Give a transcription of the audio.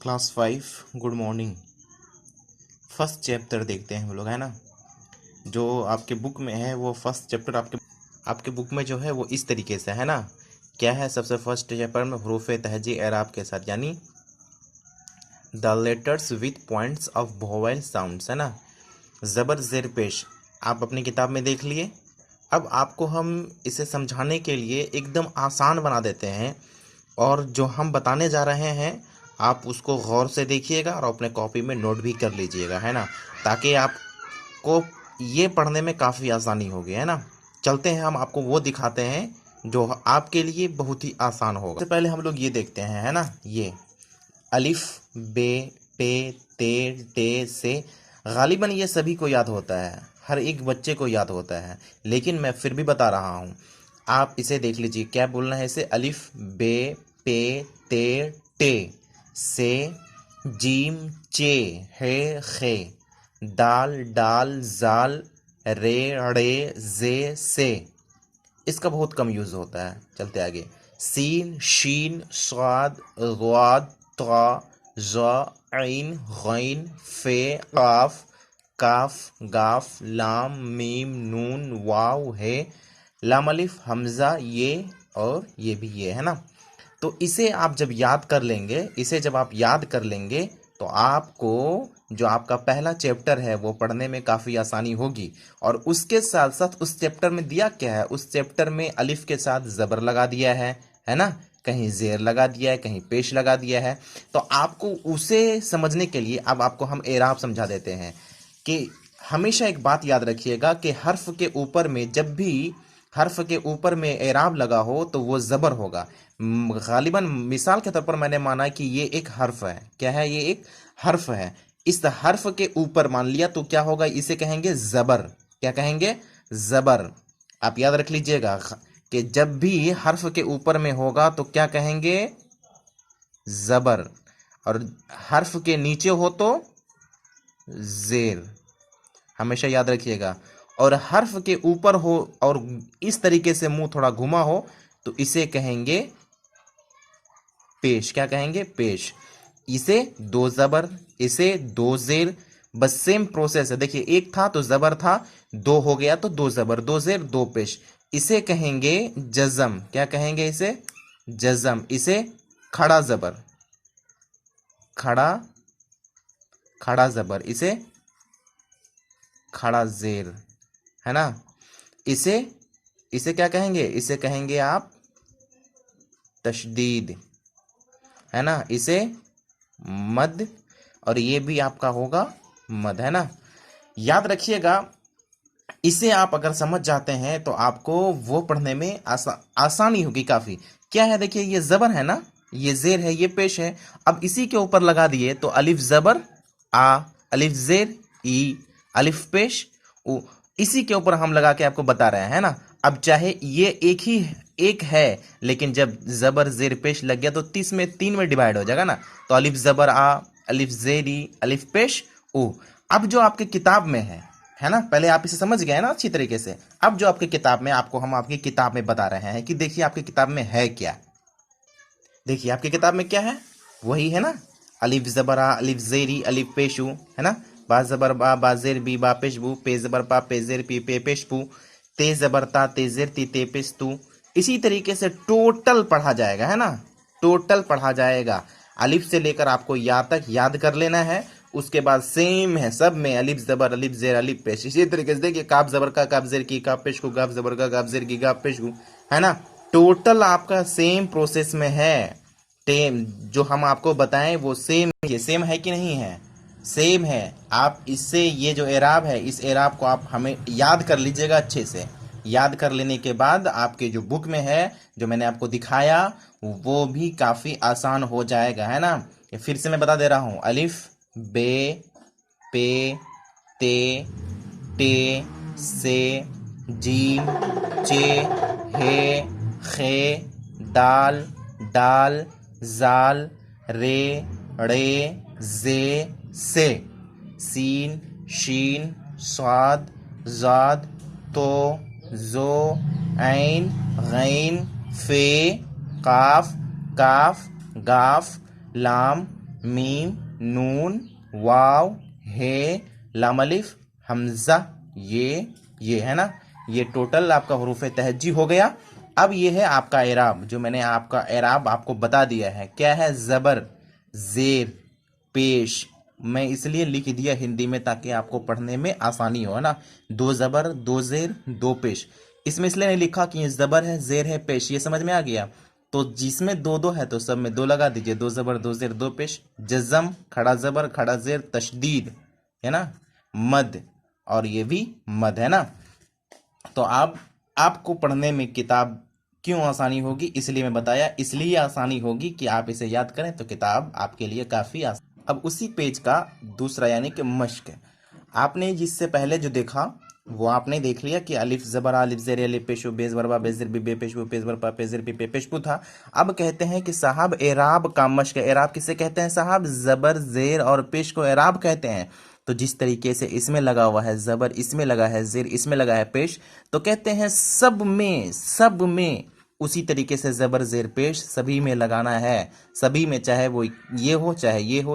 Class 5 good morning. First chapter देखते हैं हम लोग, है ना। जो आपके बुक में है वो फर्स्ट चैप्टर आपके बुक में जो है वो इस तरीके से है ना। क्या है, सबसे फर्स्ट चैप्टर में हरूफ तहजी एराब के साथ, यानी the letters with points of vowel sounds, है ना। ज़बर ज़ेर पेश आप अपनी किताब में देख लिए। अब आपको हम इसे समझाने के लिए एकदम आसान बना देते हैं, और जो हम बताने जा रहे हैं आप उसको गौर से देखिएगा और अपने कॉपी में नोट भी कर लीजिएगा, है ना, ताकि आपको ये पढ़ने में काफ़ी आसानी होगी, है ना। चलते हैं, हम आपको वो दिखाते हैं जो आपके लिए बहुत ही आसान होगा। सबसे पहले हम लोग ये देखते हैं, है ना, ये अलिफ बे पे ते टे से। गालिबन ये सभी को याद होता है, हर एक बच्चे को याद होता है, लेकिन मैं फिर भी बता रहा हूँ। आप इसे देख लीजिए, क्या बोलना है इसे। अलिफ बे पे ते टे से, जीम चे हे खे, दाल डाल जाल रे ड़े जे से। इसका बहुत कम यूज़ होता है। चलते आगे। सीन शीन स्वाद ग़ाद ता ज़ा ऐन गैन फे काफ काफ गाफ लाम मीम नून वाव है, लाम अलिफ हमज़ा ये और ये भी ये, है ना। तो इसे आप जब याद कर लेंगे, इसे जब आप याद कर लेंगे तो आपको जो आपका पहला चैप्टर है वो पढ़ने में काफ़ी आसानी होगी। और उसके साथ साथ उस चैप्टर में दिया क्या है, उस चैप्टर में अलिफ के साथ ज़बर लगा दिया है ना, कहीं ज़ेर लगा दिया है, कहीं पेश लगा दिया है। तो आपको उसे समझने के लिए अब आपको हम एराब समझा देते हैं कि हमेशा एक बात याद रखिएगा कि हर्फ के ऊपर में, जब भी हर्फ के ऊपर में एराब लगा हो तो वो ज़बर होगा। गालिबन मिसाल के तौर पर मैंने माना कि ये एक हर्फ है। क्या है, ये एक हर्फ है। इस हर्फ के ऊपर मान लिया तो क्या होगा, इसे कहेंगे ज़बर। क्या कहेंगे, ज़बर। आप याद रख लीजिएगा कि जब भी हर्फ के ऊपर में होगा तो क्या कहेंगे, ज़बर, और हर्फ के नीचे हो तो ज़ेर। हमेशा याद रखिएगा। और हर्फ के ऊपर हो और इस तरीके से मुंह थोड़ा घुमा हो तो इसे कहेंगे पेश। क्या कहेंगे, पेश। इसे दो ज़बर, इसे दो ज़ेर, बस सेम प्रोसेस है। देखिए, एक था तो ज़बर था, दो हो गया तो दो ज़बर, दो ज़ेर, दो पेश। इसे कहेंगे जज़म। क्या कहेंगे इसे, जज़म। इसे खड़ा ज़बर, खड़ा खड़ा ज़बर, इसे खड़ा ज़ेर, है ना। इसे इसे क्या कहेंगे, इसे कहेंगे आप तशदीद, है ना। इसे मद, और ये भी आपका होगा मद, है ना। याद रखिएगा, इसे आप अगर समझ जाते हैं तो आपको वो पढ़ने में आसानी होगी काफ़ी। क्या है, देखिए, ये ज़बर है ना, ये ज़ेर है, ये पेश है। अब इसी के ऊपर लगा दिए तो अलिफ ज़बर आ, अलिफ ज़ेर ई, अलिफ पेश उ। इसी के ऊपर हम लगा के आपको बता रहे हैं, है ना। अब चाहे ये एक है, लेकिन जब ज़बर ज़ेर पेश लग गया तो 3 में डिवाइड हो जाएगा ना। तो अलिफ ज़बर आ, अलिफ ज़ेर ई, अलिफ पेश उ। अब जो आपके किताब में है ना, पहले आप इसे समझ गए ना अच्छी तरीके से। अब जो आपकी किताब में, आपको हम आपकी किताब में बता रहे हैं कि देखिए आपकी किताब में है क्या। देखिए आपकी किताब में क्या है, वही है ना। अलिफ ज़बर आ, अलिफ ज़ेरी, अलिफ पेशू, है ना। बा ज़बर बा, बा ज़ेर बी, बा पेश बू, पे ज़बर पा, पे ज़ेर पी, पे पेश पू, ते ज़बर ता, ते ज़ेर ती, ते पेश तू। इसी तरीके से टोटल पढ़ा जाएगा, है ना, टोटल पढ़ा जाएगा। अलिफ से लेकर आपको या तक याद कर लेना है। उसके बाद सेम है सब में, अलिफ ज़बर, अलिफ ज़ेर, अलिफ पेश। इसी तरीके से देखिए, काफ ज़बर का, काफ ज़ेर की, काफ पेश को, काफ ज़बर का, काफ ज़ेर की, काफ पेश को, है ना। टोटल आपका सेम प्रोसेस में है। टेम जो हम आपको बताएं वो सेम, ये सेम है कि नहीं है, सेम है। आप इससे ये जो एराब है, इस एराब को आप हमें याद कर लीजिएगा अच्छे से। याद कर लेने के बाद आपके जो बुक में है, जो मैंने आपको दिखाया, वो भी काफ़ी आसान हो जाएगा, है ना। फिर से मैं बता दे रहा हूँ। अलिफ बे पे ते टे से, जीम चे हे खे, दाल डाल जाल रे ड़े जे से, सीन शीन स्वाद ज़ाद तो ज़ो ऐन गैन फे काफ काफ गाफ लाम मीम, नून, वाव, हे, लाम अलिफ, हमजा, ये है ना, ये टोटल आपका हुरूफ तहज्जी हो गया। अब ये है आपका एराब, जो मैंने आपका एराब आपको बता दिया है। क्या है? ज़बर, ज़ेर, पेश। मैं इसलिए लिख दिया हिंदी में ताकि आपको पढ़ने में आसानी हो, है ना। दो ज़बर, दो ज़ेर, दो पेश। इसमें इसलिए नहीं लिखा कि ये ज़बर है, ज़ेर है, पेश। ये समझ में आ गया? तो जिसमें दो दो है तो सब में दो लगा दीजिए। दो ज़बर, दो ज़ेर, दो पेश। जज़म, खड़ा ज़बर, खड़ा ज़ेर, तशदीद, है ना, मद, और ये भी मद, है ना। तो आपको पढ़ने में किताब क्यों आसानी होगी, इसलिए मैं बताया। इसलिए आसानी होगी कि आप इसे याद करें तो किताब आपके लिए काफ़ी आसान। अब उसी पेज का दूसरा यानी कि मश्क, आपने जिससे पहले जो देखा वो आपने देख लिया कि अलिफ ज़बर अलिफ ज़ेर अलिफ पेशु बेज़ बरबा बेज़र बी बे पेशु पेज़ बरपा पेज़र बी पे पेशपु था। अब कहते हैं कि साहब एराब का मश्क। एराब किसे कहते हैं साहब? ज़बर, ज़ेर और पेश को एराब कहते हैं। तो जिस तरीके से इसमें लगा हुआ है ज़बर, इसमें लगा है ज़ेर, इसमें लगा है पेश, तो कहते हैं सब में उसी तरीके से ज़बर, ज़ेर, पेश सभी में लगाना है। सभी में, चाहे वो ये हो चाहे ये हो।